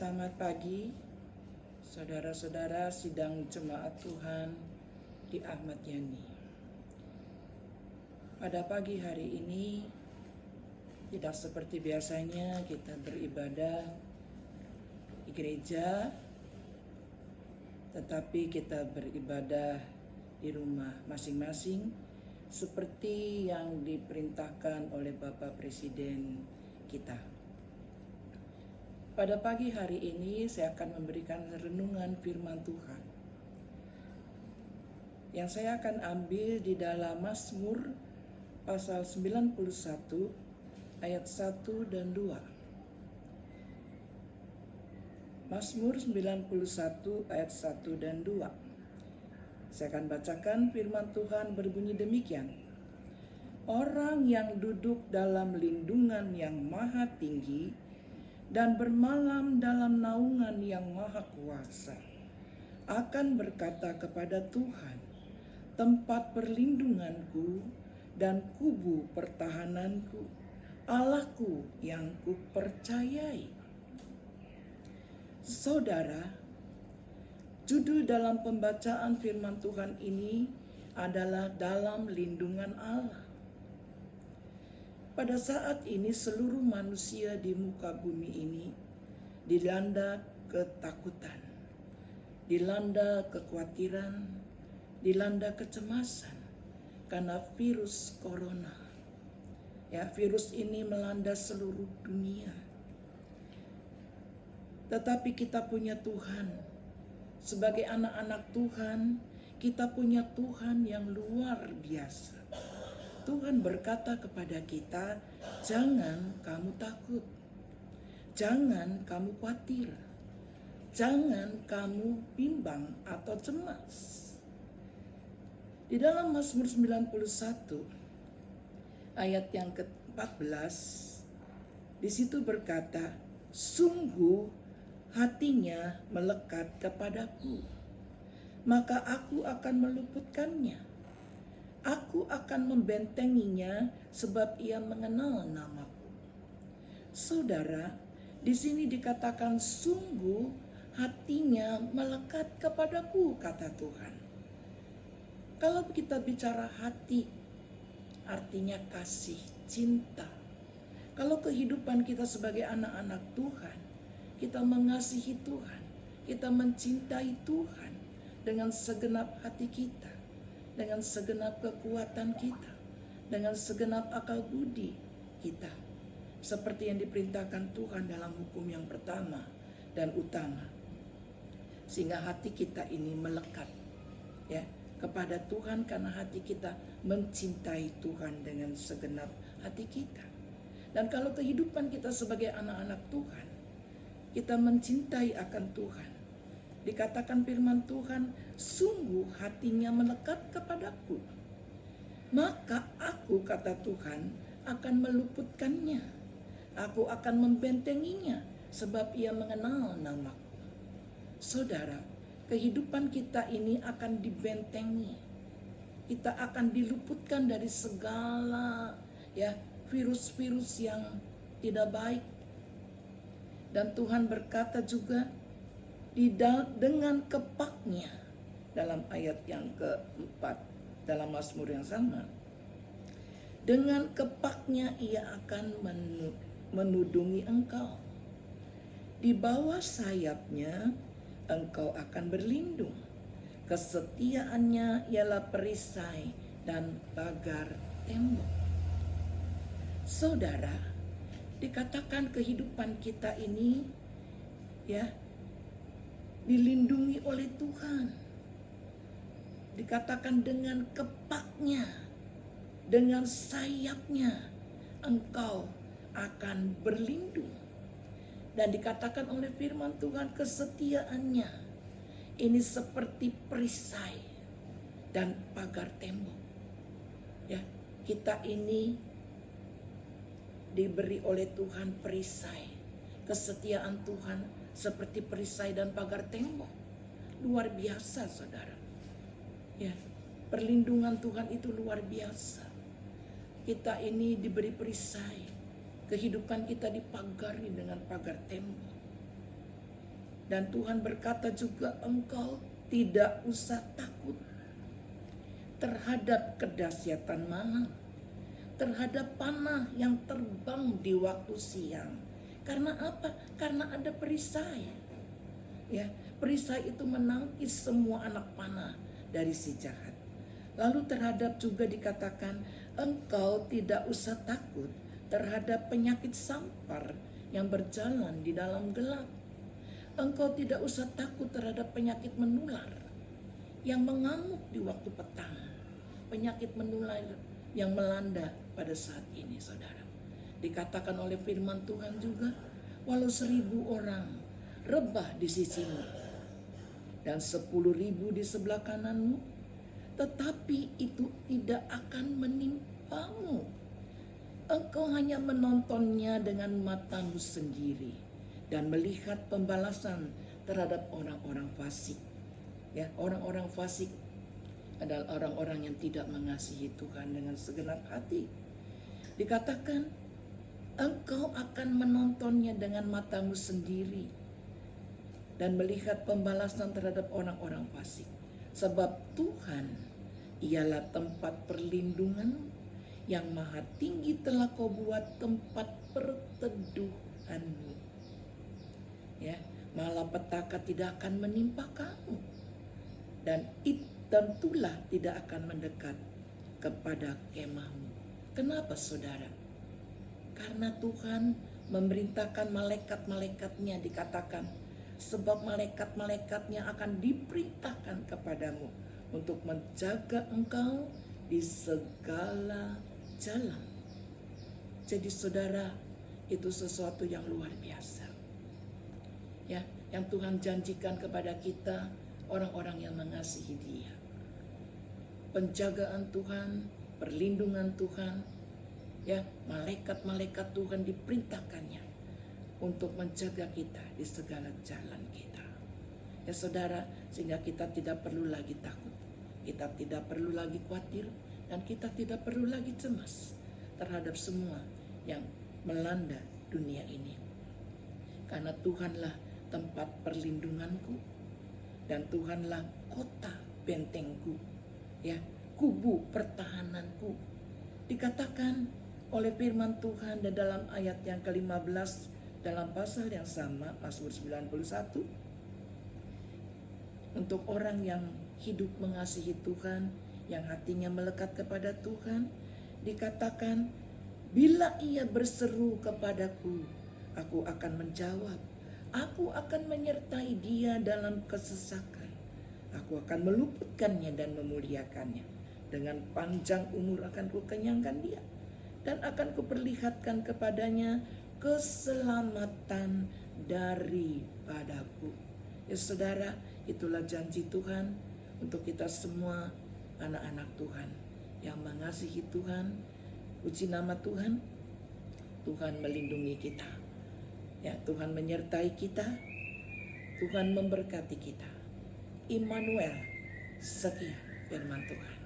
Selamat pagi, saudara-saudara sidang jemaat Tuhan di Ahmad Yani. Pada pagi hari ini, tidak seperti biasanya kita beribadah di gereja, tetapi kita beribadah di rumah masing-masing seperti yang diperintahkan oleh Bapak Presiden kita. Pada pagi hari ini saya akan memberikan renungan firman Tuhan yang saya akan ambil di dalam Mazmur pasal 91 ayat 1 dan 2. Mazmur 91 ayat 1 dan 2. Saya akan bacakan firman Tuhan berbunyi demikian. Orang yang duduk dalam lindungan yang maha tinggi dan bermalam dalam naungan yang maha kuasa akan berkata kepada Tuhan, tempat perlindunganku dan kubu pertahananku, Allahku yang kupercayai. Saudara, judul dalam pembacaan firman Tuhan ini adalah dalam lindungan Allah. Pada saat ini seluruh manusia di muka bumi ini dilanda ketakutan, dilanda kekhawatiran, dilanda kecemasan karena virus corona. Ya, virus ini melanda seluruh dunia. Tetapi kita punya Tuhan. Sebagai anak-anak Tuhan, kita punya Tuhan yang luar biasa. Tuhan berkata kepada kita, jangan kamu takut, jangan kamu khawatir, jangan kamu bimbang atau cemas. Di dalam Mazmur 91 ayat yang ke-14, di situ berkata, sungguh hatinya melekat kepadaku, maka aku akan meluputkannya. Aku akan membentenginya sebab ia mengenal namaku. Saudara, di sini dikatakan sungguh hatinya melekat kepadaku, kata Tuhan. Kalau kita bicara hati, artinya kasih, cinta. Kalau kehidupan kita sebagai anak-anak Tuhan, kita mengasihi Tuhan, kita mencintai Tuhan dengan segenap hati kita, dengan segenap kekuatan kita, dengan segenap akal budi kita, seperti yang diperintahkan Tuhan dalam hukum yang pertama dan utama, sehingga hati kita ini melekat ya kepada Tuhan karena hati kita mencintai Tuhan dengan segenap hati kita. Dan kalau kehidupan kita sebagai anak-anak Tuhan, kita mencintai akan Tuhan. Dikatakan firman Tuhan, sungguh hatinya melekat kepadaku. Maka aku, kata Tuhan, akan meluputkannya. Aku akan membentenginya, sebab ia mengenal namaku. Saudara, kehidupan kita ini akan dibentengi. Kita akan diluputkan dari segala virus-virus yang tidak baik. Dan Tuhan berkata juga, dengan kepaknya, dalam ayat yang keempat dalam Mazmur yang sama, dengan kepaknya ia akan menudungi engkau, di bawah sayapnya engkau akan berlindung, kesetiaannya ialah perisai dan pagar tembok. Saudara, dikatakan kehidupan kita ini dilindungi oleh Tuhan. Dikatakan dengan kepaknya, dengan sayapnya, engkau akan berlindung. Dan dikatakan oleh firman Tuhan, kesetiaannya ini seperti perisai dan pagar tembok. Ya, kita ini diberi oleh Tuhan perisai. Kesetiaan Tuhan seperti perisai dan pagar tembok. Luar biasa, saudara. Ya, perlindungan Tuhan itu luar biasa. Kita ini diberi perisai. Kehidupan kita dipagari dengan pagar tembok. Dan Tuhan berkata juga, engkau tidak usah takut terhadap kedahsyatan malam, terhadap panah yang terbang di waktu siang. Karena apa? Karena ada perisai. Ya, perisai itu menangkis semua anak panah dari si jahat. Lalu terhadap juga dikatakan, engkau tidak usah takut terhadap penyakit sampar yang berjalan di dalam gelap. Engkau tidak usah takut terhadap penyakit menular yang mengamuk di waktu petang. Penyakit menular yang melanda pada saat ini, saudara. Dikatakan oleh firman Tuhan juga, walau 1.000 orang rebah di sisimu dan 10.000 di sebelah kananmu, tetapi itu tidak akan menimpamu. Engkau hanya menontonnya dengan matamu sendiri dan melihat pembalasan terhadap orang-orang fasik. Ya, orang-orang fasik adalah orang-orang yang tidak mengasihi Tuhan dengan segenap hati. Dikatakan, engkau akan menontonnya dengan matamu sendiri dan melihat pembalasan terhadap orang-orang fasik. Sebab Tuhan ialah tempat perlindungan yang maha tinggi, telah kau buat tempat perteduhanmu. Ya, malapetaka tidak akan menimpa kamu, dan tentulah tidak akan mendekat kepada kemahmu. Kenapa, saudara? Karena Tuhan memerintahkan malaikat-malaikatnya, dikatakan, sebab malaikat-malaikatnya akan diperintahkan kepadamu untuk menjaga engkau di segala jalan. Jadi saudara, itu sesuatu yang luar biasa. Ya, yang Tuhan janjikan kepada kita, orang-orang yang mengasihi Dia. Penjagaan Tuhan, perlindungan Tuhan, ya, malaikat-malaikat Tuhan diperintahkannya untuk menjaga kita di segala jalan kita. Ya saudara, sehingga kita tidak perlu lagi takut, kita tidak perlu lagi khawatir, dan kita tidak perlu lagi cemas terhadap semua yang melanda dunia ini. Karena Tuhanlah tempat perlindunganku, dan Tuhanlah kota bentengku, ya, kubu pertahananku. Dikatakan oleh firman Tuhan di dalam ayat yang ke-15 dalam pasal yang sama, Mazmur 91, untuk orang yang hidup mengasihi Tuhan, yang hatinya melekat kepada Tuhan, dikatakan, bila ia berseru kepadaku, aku akan menjawab. Aku akan menyertai dia dalam kesesakan. Aku akan meluputkannya dan memuliakannya. Dengan panjang umur akan kukenyangkan dia, dan akan kuperlihatkan kepadanya keselamatan daripadaku. Ya saudara, itulah janji Tuhan untuk kita semua anak-anak Tuhan yang mengasihi Tuhan. Puji nama Tuhan. Tuhan melindungi kita. Ya, Tuhan menyertai kita. Tuhan memberkati kita. Immanuel, sekian firman Tuhan.